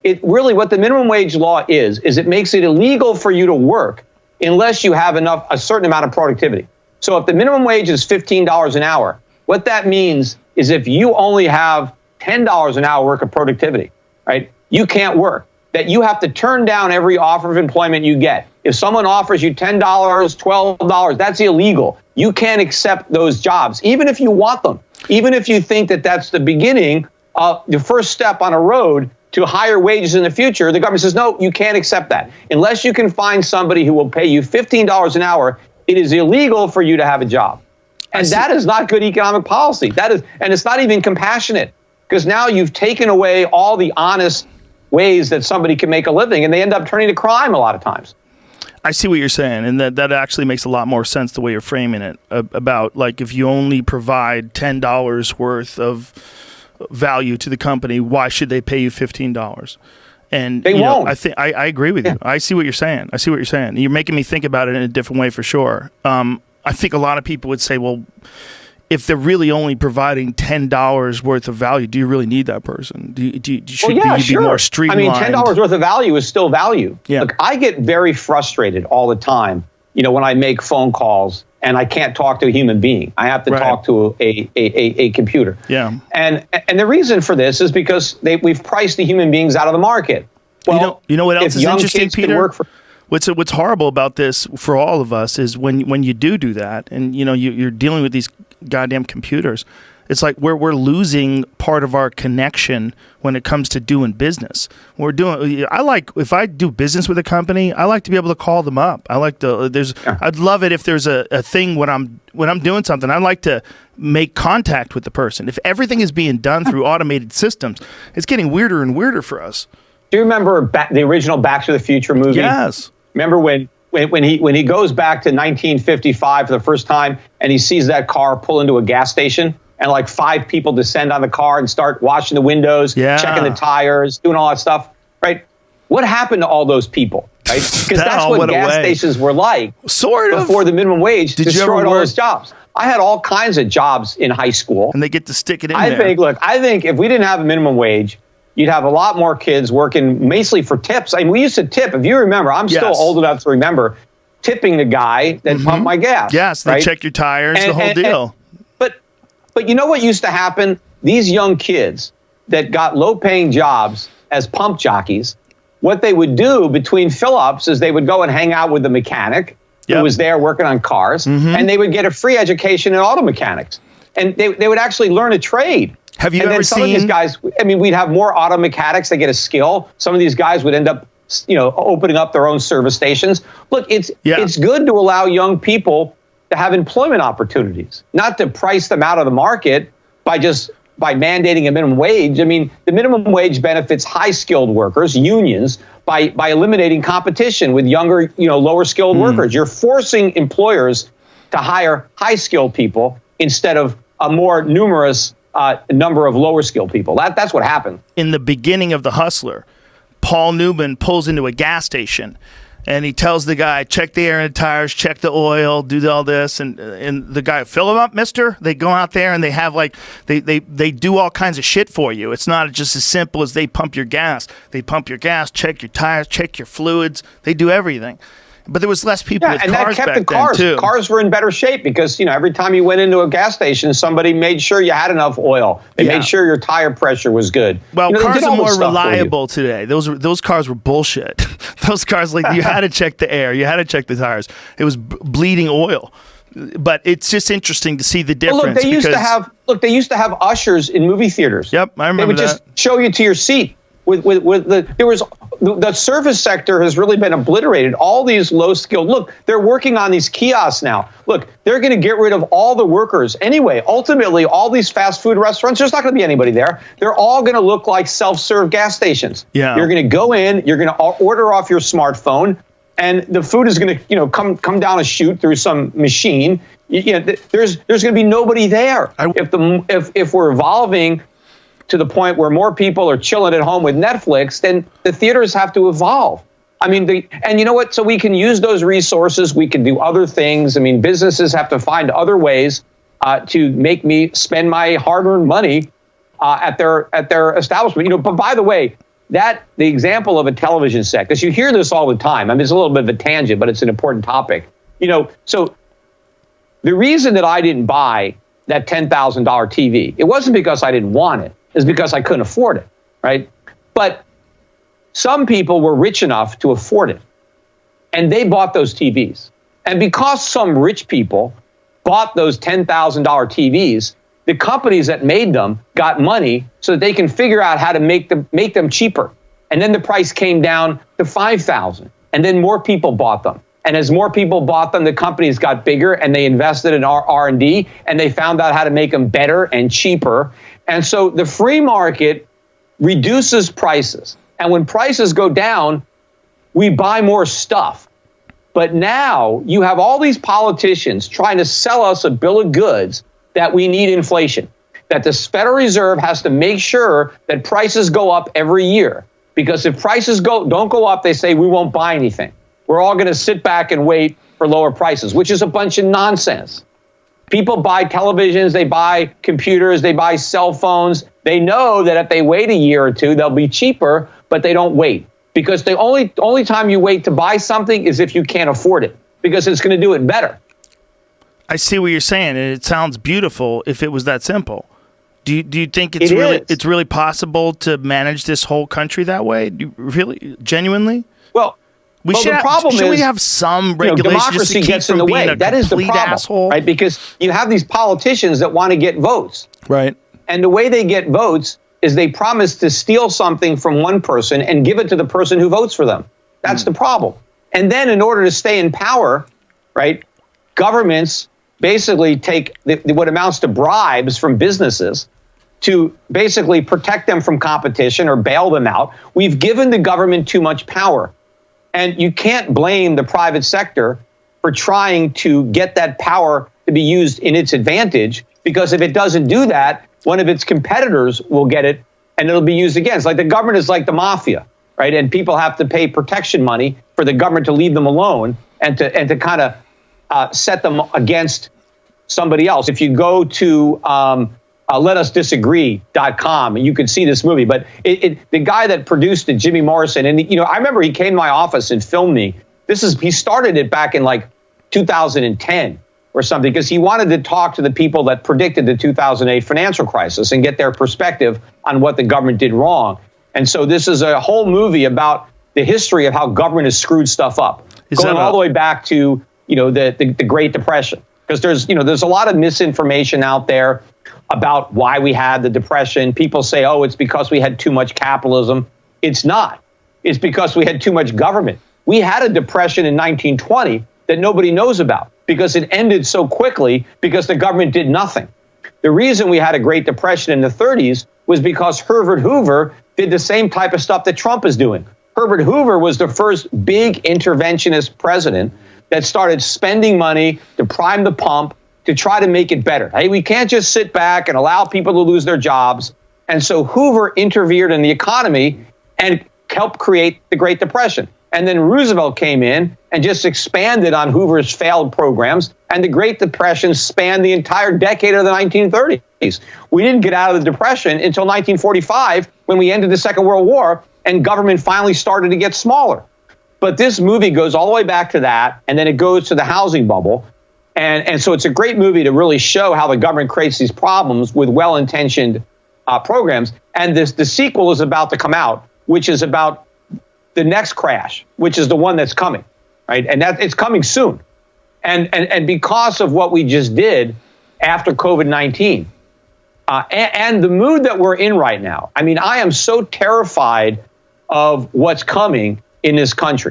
it really, what the minimum wage law is it makes it illegal for you to work unless you have a certain amount of productivity. So if the minimum wage is $15 an hour, what that means is if you only have $10 an hour worth of productivity, right, you can't work. That you have to turn down every offer of employment you get. If someone offers you $10, $12, that's illegal. You can't accept those jobs, even if you want them, even if you think that that's the beginning, the first step on a road to higher wages in the future. The government says, no, you can't accept that. Unless you can find somebody who will pay you $15 an hour, it is illegal for you to have a job. And that is not good economic policy. And it's not even compassionate, because now you've taken away all the honest ways that somebody can make a living, and they end up turning to crime a lot of times. I see what you're saying, and that actually makes a lot more sense the way you're framing it, about like if you only provide $10 worth of value to the company, why should they pay you $15? And they won't. I agree with you. I see what you're saying. You're making me think about it in a different way for sure. I think a lot of people would say, well, if they're really only providing $10 worth of value, do you really need that person? Should you be more streamlined? I mean, $10 worth of value is still value. Yeah. Look, I get very frustrated all the time, when I make phone calls and I can't talk to a human being. I have to talk to a computer. Yeah. And the reason for this is because we've priced the human beings out of the market. Well, you know what else is interesting, Peter? What's horrible about this for all of us is when you do that, and you're dealing with these goddamn computers, it's like we're losing part of our connection when it comes to doing business. If I do business with a company, I like to be able to call them up. I'd love it if there's a thing when I'm doing something, I like to make contact with the person. If everything is being done through automated systems, it's getting weirder and weirder for us. Do you remember the original Back to the Future movie? Yes. Remember when he goes back to 1955 for the first time and he sees that car pull into a gas station and like 5 people descend on the car and start washing the windows, checking the tires, doing all that stuff, right? What happened to all those people, right? Because that's what gas stations were like before the minimum wage destroyed all those jobs. I had all kinds of jobs in high school. And they get to stick it in there. I think if we didn't have a minimum wage, you'd have a lot more kids working mainly for tips. I mean, we used to tip. If you remember, I'm still old enough to remember tipping the guy that pumped my gas. Yes, they check your tires, the whole deal. But you know what used to happen? These young kids that got low-paying jobs as pump jockeys, what they would do between fill-ups is they would go and hang out with the mechanic who was there working on cars, and they would get a free education in auto mechanics. And they would actually learn a trade. Have you ever seen some of these guys? I mean, we'd have more auto mechanics that get a skill. Some of these guys would end up, opening up their own service stations. Look, it's good to allow young people to have employment opportunities, not to price them out of the market by mandating a minimum wage. I mean, the minimum wage benefits high-skilled workers, unions, by eliminating competition with younger, lower-skilled workers. You're forcing employers to hire high-skilled people instead of a more numerous number of lower-skilled people. That's what happened. In the beginning of The Hustler, Paul Newman pulls into a gas station, and he tells the guy, check the air and tires, check the oil, do all this. And the guy, fill them up, mister. They go out there and they have they do all kinds of shit for you. It's not just as simple as they pump your gas. They pump your gas, check your tires, check your fluids. They do everything. But there was less people with cars back then, too. Cars were in better shape because, every time you went into a gas station, somebody made sure you had enough oil. They made sure your tire pressure was good. Well, cars are more reliable today. Those cars were bullshit. Those cars, you had to check the air. You had to check the tires. It was bleeding oil. But it's just interesting to see the difference. Well, they used to have ushers in movie theaters. Yep, I remember that. They would just show you to your seat. The service sector has really been obliterated. All these low-skilled, look, they're working on these kiosks now. Look, they're going to get rid of all the workers. Anyway, ultimately, all these fast food restaurants, there's not going to be anybody there. They're all going to look like self-serve gas stations. Yeah. You're going to go in, you're going to order off your smartphone, and the food is going to, come down a chute through some machine. There's going to be nobody there. If we're evolving to the point where more people are chilling at home with Netflix, then the theaters have to evolve. I mean, and you know what? So we can use those resources. We can do other things. I mean, businesses have to find other ways to make me spend my hard-earned money at their establishment. But by the way, the example of a television set, because you hear this all the time. I mean, it's a little bit of a tangent, but it's an important topic. So the reason that I didn't buy that $10,000 TV, it wasn't because I didn't want it. It's because I couldn't afford it, right? But some people were rich enough to afford it, and they bought those TVs. And because some rich people bought those $10,000 TVs, the companies that made them got money so that they can figure out how to make them cheaper. And then the price came down to $5,000, and then more people bought them. And as more people bought them, the companies got bigger, and they invested in R&D, and they found out how to make them better and cheaper. And so the free market reduces prices. And when prices go down, we buy more stuff. But now you have all these politicians trying to sell us a bill of goods that we need inflation, that the Federal Reserve has to make sure that prices go up every year. Because if prices don't go up, they say we won't buy anything. We're all going to sit back and wait for lower prices, which is a bunch of nonsense. People buy televisions, they buy computers, they buy cell phones. They know that if they wait a year or two, they'll be cheaper, but they don't wait. Because the only time you wait to buy something is if you can't afford it, because it's going to do it better. I see what you're saying, and it sounds beautiful if it was that simple. Do you think it's really possible to manage this whole country that way? Genuinely? Well, we should have some regulation. Democracy gets in the way. That is the problem, asshole. Right? Because you have these politicians that want to get votes, right? And the way they get votes is they promise to steal something from one person and give it to the person who votes for them. That's the problem. And then in order to stay in power, right, governments basically take what amounts to bribes from businesses to basically protect them from competition or bail them out. We've given the government too much power. And you can't blame the private sector for trying to get that power to be used in its advantage, because if it doesn't do that, one of its competitors will get it and it'll be used against. Like the government is like the mafia, right? And people have to pay protection money for the government to leave them alone and to kind of set them against somebody else. If you go to letusdisagree.com, and you can see this movie, but the guy that produced it, Jimmy Morrison, and I remember he came to my office and filmed me. He started it back in like 2010. Or something, because he wanted to talk to the people that predicted the 2008 financial crisis and get their perspective on what the government did wrong. And so this is a whole movie about the history of how government has screwed stuff up, going all the way back to the Great Depression. Because there's a lot of misinformation out there about why we had the Depression. People say, oh, it's because we had too much capitalism. It's not. It's because we had too much government. We had a depression in 1920 that nobody knows about, because it ended so quickly because the government did nothing. The reason we had a Great Depression in the 30s was because Herbert Hoover did the same type of stuff that Trump is doing. Herbert Hoover was the first big interventionist president that started spending money to prime the pump to try to make it better. Hey, we can't just sit back and allow people to lose their jobs. And so Hoover interfered in the economy and helped create the Great Depression. And then Roosevelt came in and just expanded on Hoover's failed programs. And the Great Depression spanned the entire decade of the 1930s. We didn't get out of the Depression until 1945, when we ended the Second World War and government finally started to get smaller. But this movie goes all the way back to that, and then it goes to the housing bubble. And so it's a great movie to really show how the government creates these problems with well-intentioned programs. And the sequel is about to come out, which is about the next crash, which is the one that's coming, right? And it's coming soon. And because of what we just did after COVID-19 and the mood that we're in right now, I mean, I am so terrified of what's coming in this country.